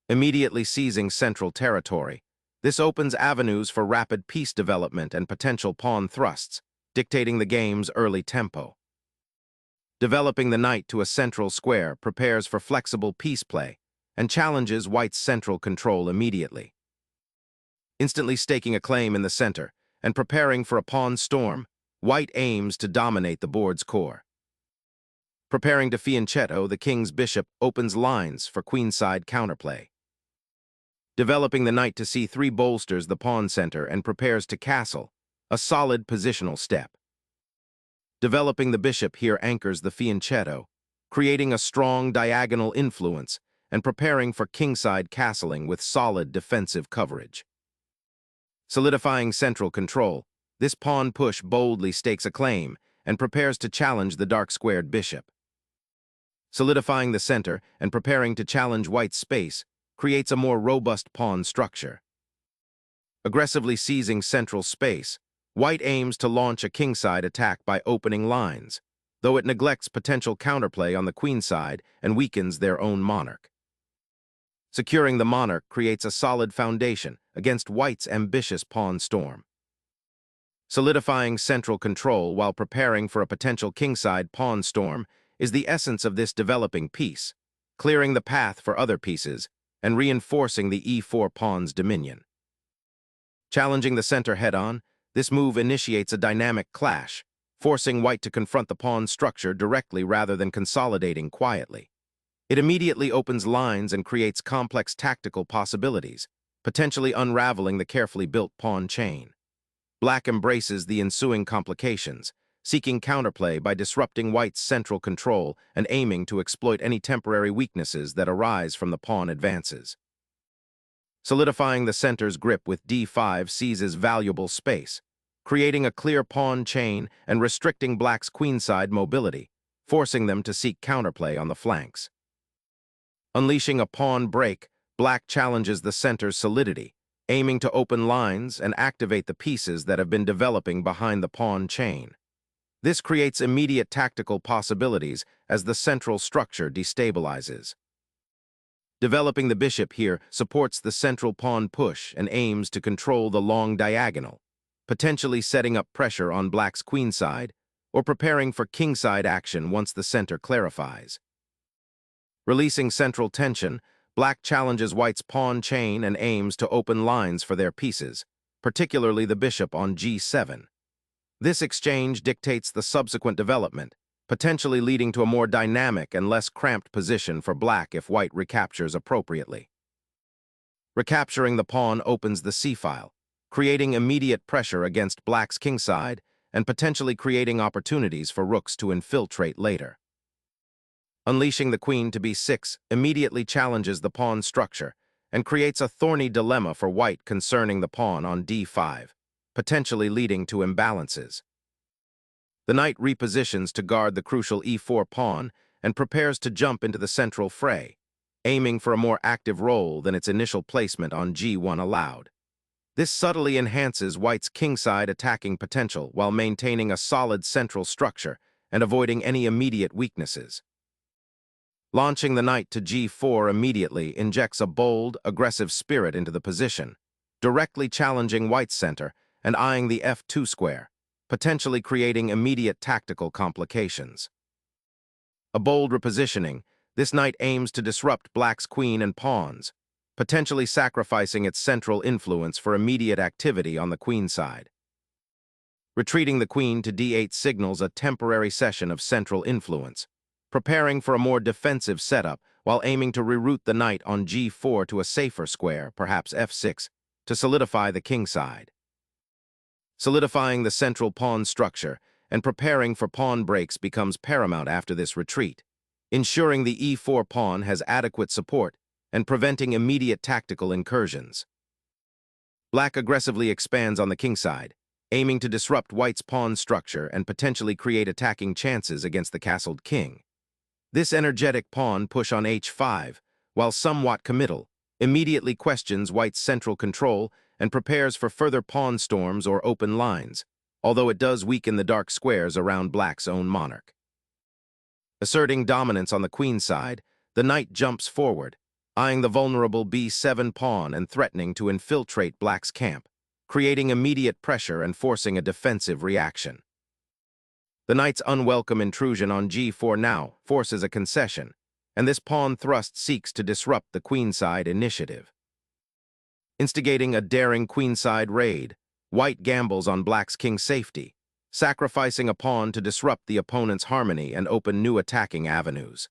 immediately seizing central territory. This opens avenues for rapid piece development and potential pawn thrusts, dictating the game's early tempo. Developing the knight to a central square prepares for flexible piece play and challenges white's central control immediately. Instantly staking a claim in the center and preparing for a pawn storm, white aims to dominate the board's core. Preparing to fianchetto, the king's bishop opens lines for queenside counterplay. Developing the knight to c3 bolsters the pawn center and prepares to castle, a solid positional step. Developing the bishop here anchors the fianchetto, creating a strong diagonal influence and preparing for kingside castling with solid defensive coverage. Solidifying central control, this pawn push boldly stakes a claim and prepares to challenge the dark-squared bishop. Solidifying the center and preparing to challenge white's space creates a more robust pawn structure. Aggressively seizing central space, white aims to launch a kingside attack by opening lines, though it neglects potential counterplay on the queenside and weakens their own monarch. Securing the monarch creates a solid foundation against white's ambitious pawn storm. Solidifying central control while preparing for a potential kingside pawn storm is the essence of this developing piece, clearing the path for other pieces and reinforcing the e4 pawn's dominion. Challenging the center head-on, this move initiates a dynamic clash, forcing white to confront the pawn structure directly rather than consolidating quietly. It immediately opens lines and creates complex tactical possibilities, potentially unraveling the carefully built pawn chain. Black embraces the ensuing complications, seeking counterplay by disrupting white's central control and aiming to exploit any temporary weaknesses that arise from the pawn advances. Solidifying the center's grip with d5 seizes valuable space, creating a clear pawn chain and restricting black's queenside mobility, forcing them to seek counterplay on the flanks. Unleashing a pawn break, black challenges the center's solidity, aiming to open lines and activate the pieces that have been developing behind the pawn chain. This creates immediate tactical possibilities as the central structure destabilizes. Developing the bishop here supports the central pawn push and aims to control the long diagonal, potentially setting up pressure on black's queenside or preparing for kingside action once the center clarifies. Releasing central tension, black challenges white's pawn chain and aims to open lines for their pieces, particularly the bishop on g7. This exchange dictates the subsequent development, potentially leading to a more dynamic and less cramped position for black if white recaptures appropriately. Recapturing the pawn opens the c-file, creating immediate pressure against black's kingside and potentially creating opportunities for rooks to infiltrate later. Unleashing the queen to b6 immediately challenges the pawn structure and creates a thorny dilemma for white concerning the pawn on d5, potentially leading to imbalances. The knight repositions to guard the crucial e4 pawn and prepares to jump into the central fray, aiming for a more active role than its initial placement on g1 allowed. This subtly enhances white's kingside attacking potential while maintaining a solid central structure and avoiding any immediate weaknesses. Launching the knight to g4 immediately injects a bold, aggressive spirit into the position, directly challenging white's center and eyeing the f2 square, potentially creating immediate tactical complications. A bold repositioning, this knight aims to disrupt black's queen and pawns, potentially sacrificing its central influence for immediate activity on the queenside. Retreating the queen to d8 signals a temporary cession of central influence, preparing for a more defensive setup while aiming to reroute the knight on g4 to a safer square, perhaps f6, to solidify the kingside. Solidifying the central pawn structure and preparing for pawn breaks becomes paramount after this retreat, ensuring the e4 pawn has adequate support and preventing immediate tactical incursions. Black aggressively expands on the kingside, aiming to disrupt white's pawn structure and potentially create attacking chances against the castled king. This energetic pawn push on h5, while somewhat committal, immediately questions white's central control and prepares for further pawn storms or open lines, although it does weaken the dark squares around black's own monarch. Asserting dominance on the queen side, the knight jumps forward, eyeing the vulnerable b7 pawn and threatening to infiltrate black's camp, creating immediate pressure and forcing a defensive reaction. The knight's unwelcome intrusion on g4 now forces a concession, and this pawn thrust seeks to disrupt the queenside initiative. Instigating a daring queenside raid, white gambles on black's king's safety, sacrificing a pawn to disrupt the opponent's harmony and open new attacking avenues.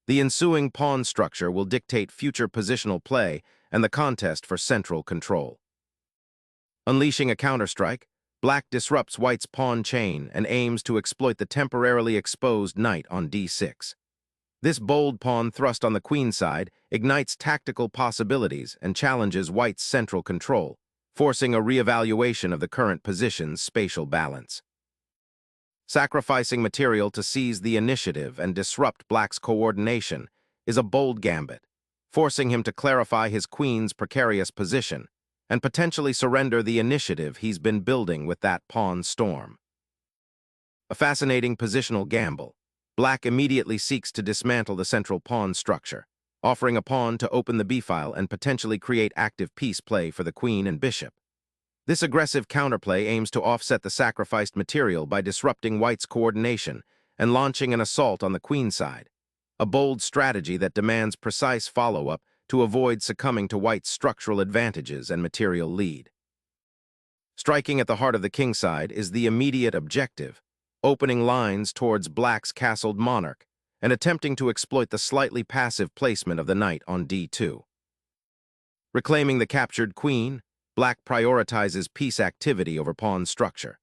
The ensuing pawn structure will dictate future positional play and the contest for central control. Unleashing a counterstrike, black disrupts white's pawn chain and aims to exploit the temporarily exposed knight on d6. This bold pawn thrust on the queenside ignites tactical possibilities and challenges white's central control, forcing a re-evaluation of the current position's spatial balance. Sacrificing material to seize the initiative and disrupt black's coordination is a bold gambit, forcing him to clarify his queen's precarious position and potentially surrender the initiative he's been building with that pawn storm. A fascinating positional gamble, black immediately seeks to dismantle the central pawn structure, offering a pawn to open the b-file and potentially create active piece play for the queen and bishop. This aggressive counterplay aims to offset the sacrificed material by disrupting white's coordination and launching an assault on the queenside, a bold strategy that demands precise follow-up to avoid succumbing to white's structural advantages and material lead. Striking at the heart of the kingside is the immediate objective, opening lines towards black's castled monarch and attempting to exploit the slightly passive placement of the knight on d2. Reclaiming the captured queen, black prioritizes piece activity over pawn structure,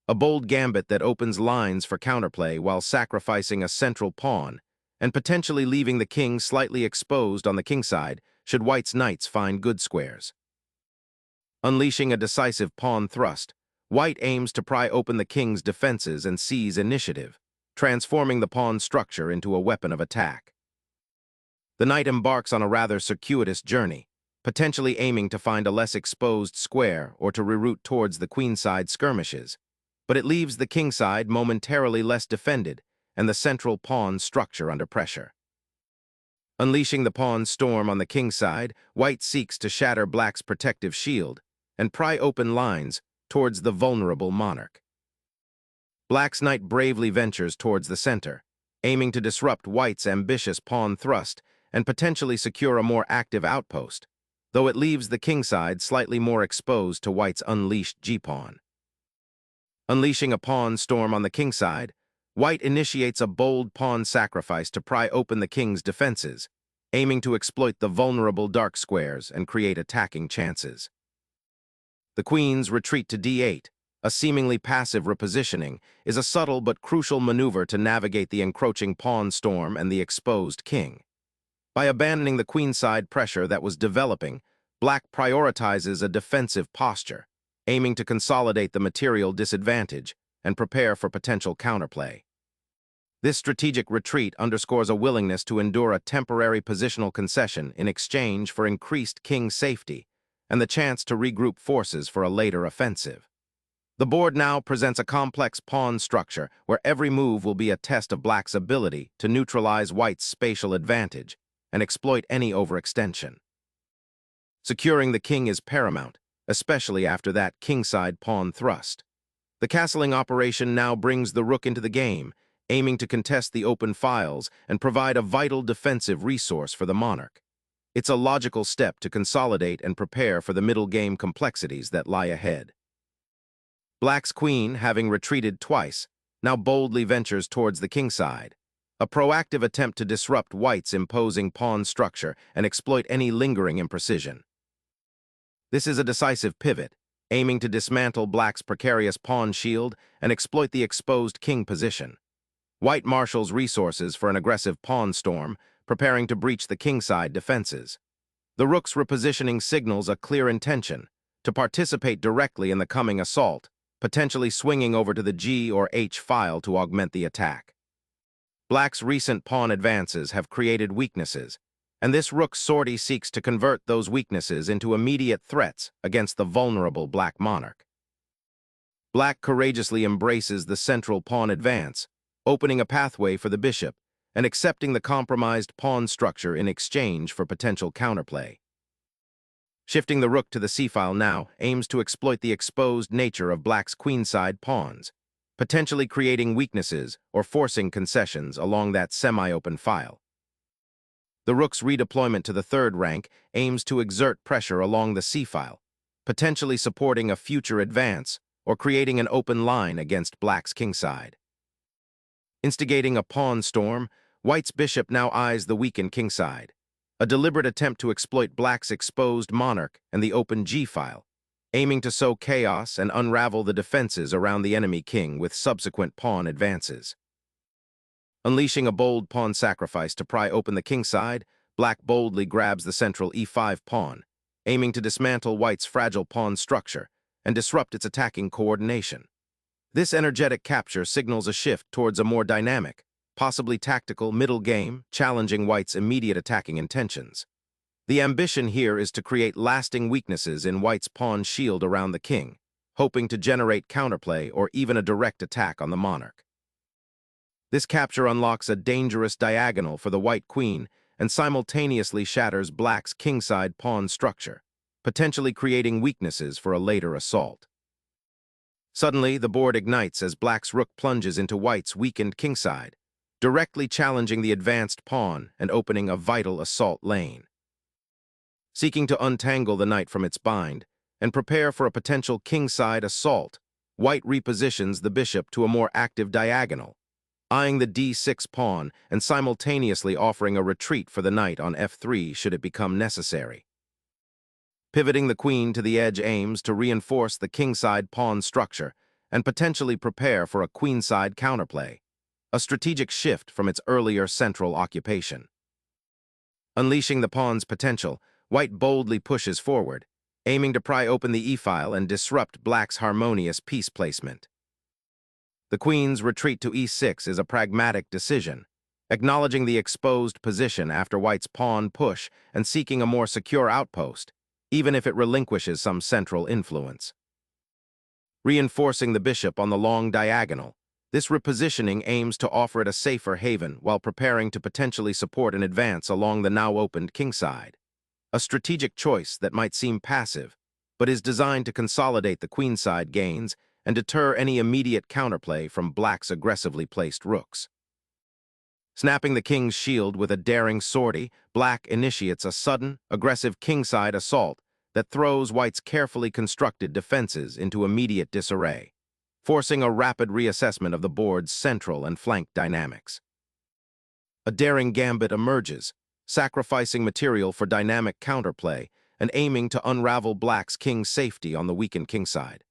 a bold gambit that opens lines for counterplay while sacrificing a central pawn and potentially leaving the king slightly exposed on the kingside should white's knights find good squares. Unleashing a decisive pawn thrust, white aims to pry open the king's defenses and seize initiative, transforming the pawn structure into a weapon of attack. The knight embarks on a rather circuitous journey, potentially aiming to find a less exposed square or to reroute towards the queenside skirmishes, but it leaves the kingside momentarily less defended and the central pawn structure under pressure. Unleashing the pawn storm on the kingside, white seeks to shatter black's protective shield and pry open lines towards the vulnerable monarch. Black's knight bravely ventures towards the center, aiming to disrupt white's ambitious pawn thrust and potentially secure a more active outpost, though it leaves the kingside slightly more exposed to white's unleashed g-pawn. Unleashing a pawn storm on the kingside, white initiates a bold pawn sacrifice to pry open the king's defenses, aiming to exploit the vulnerable dark squares and create attacking chances. The queen's retreat to d8, a seemingly passive repositioning, is a subtle but crucial maneuver to navigate the encroaching pawn storm and the exposed king. By abandoning the queenside pressure that was developing, black prioritizes a defensive posture, aiming to consolidate the material disadvantage and prepare for potential counterplay. This strategic retreat underscores a willingness to endure a temporary positional concession in exchange for increased king safety and the chance to regroup forces for a later offensive. The board now presents a complex pawn structure where every move will be a test of black's ability to neutralize white's spatial advantage and exploit any overextension. Securing the king is paramount, especially after that kingside pawn thrust. The castling operation now brings the rook into the game, aiming to contest the open files and provide a vital defensive resource for the monarch. It's a logical step to consolidate and prepare for the middle game complexities that lie ahead. Black's queen, having retreated twice, now boldly ventures towards the kingside, a proactive attempt to disrupt white's imposing pawn structure and exploit any lingering imprecision. This is a decisive pivot, aiming to dismantle black's precarious pawn shield and exploit the exposed king position. White marshals resources for an aggressive pawn storm, preparing to breach the kingside defenses. The rook's repositioning signals a clear intention to participate directly in the coming assault, potentially swinging over to the G or H file to augment the attack. Black's recent pawn advances have created weaknesses, and this rook's sortie seeks to convert those weaknesses into immediate threats against the vulnerable black monarch. Black courageously embraces the central pawn advance, opening a pathway for the bishop and accepting the compromised pawn structure in exchange for potential counterplay. Shifting the rook to the c-file now aims to exploit the exposed nature of black's queenside pawns, potentially creating weaknesses or forcing concessions along that semi-open file. The rook's redeployment to the third rank aims to exert pressure along the c-file, potentially supporting a future advance or creating an open line against black's kingside. Instigating a pawn storm, white's bishop now eyes the weakened kingside, a deliberate attempt to exploit black's exposed monarch and the open g-file, aiming to sow chaos and unravel the defenses around the enemy king with subsequent pawn advances. Unleashing a bold pawn sacrifice to pry open the kingside, black boldly grabs the central e5 pawn, aiming to dismantle white's fragile pawn structure and disrupt its attacking coordination. This energetic capture signals a shift towards a more dynamic, possibly tactical middle game, challenging white's immediate attacking intentions. The ambition here is to create lasting weaknesses in white's pawn shield around the king, hoping to generate counterplay or even a direct attack on the monarch. This capture unlocks a dangerous diagonal for the white queen and simultaneously shatters black's kingside pawn structure, potentially creating weaknesses for a later assault. Suddenly, the board ignites as black's rook plunges into white's weakened kingside, directly challenging the advanced pawn and opening a vital assault lane. Seeking to untangle the knight from its bind and prepare for a potential kingside assault, white repositions the bishop to a more active diagonal, eyeing the d6 pawn and simultaneously offering a retreat for the knight on f3 should it become necessary. Pivoting the queen to the edge aims to reinforce the kingside pawn structure and potentially prepare for a queenside counterplay, a strategic shift from its earlier central occupation. Unleashing the pawn's potential, white boldly pushes forward, aiming to pry open the e-file and disrupt black's harmonious piece placement. The queen's retreat to e6 is a pragmatic decision, acknowledging the exposed position after white's pawn push and seeking a more secure outpost, even if it relinquishes some central influence. Reinforcing the bishop on the long diagonal, this repositioning aims to offer it a safer haven while preparing to potentially support an advance along the now-opened kingside. A strategic choice that might seem passive, but is designed to consolidate the queenside gains and deter any immediate counterplay from black's aggressively placed rooks. Snapping the king's shield with a daring sortie, black initiates a sudden, aggressive kingside assault that throws white's carefully constructed defenses into immediate disarray, forcing a rapid reassessment of the board's central and flank dynamics. A daring gambit emerges, sacrificing material for dynamic counterplay and aiming to unravel black's king's safety on the weakened kingside.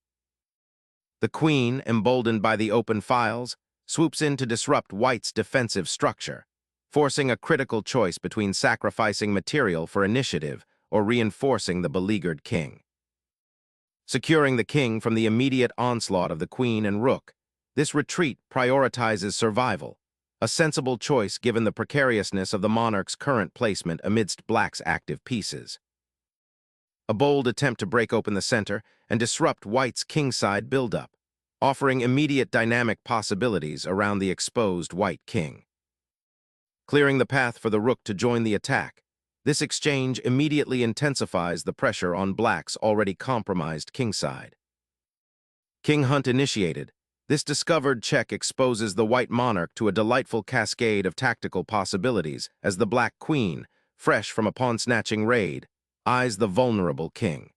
The queen, emboldened by the open files, swoops in to disrupt white's defensive structure, forcing a critical choice between sacrificing material for initiative or reinforcing the beleaguered king. Securing the king from the immediate onslaught of the queen and rook, this retreat prioritizes survival, a sensible choice given the precariousness of the monarch's current placement amidst black's active pieces. A bold attempt to break open the center and disrupt white's kingside buildup, offering immediate dynamic possibilities around the exposed white king. Clearing the path for the rook to join the attack, this exchange immediately intensifies the pressure on black's already compromised kingside. King hunt initiated, this discovered check exposes the white monarch to a delightful cascade of tactical possibilities as the black queen, fresh from a pawn-snatching raid, eyes the vulnerable king.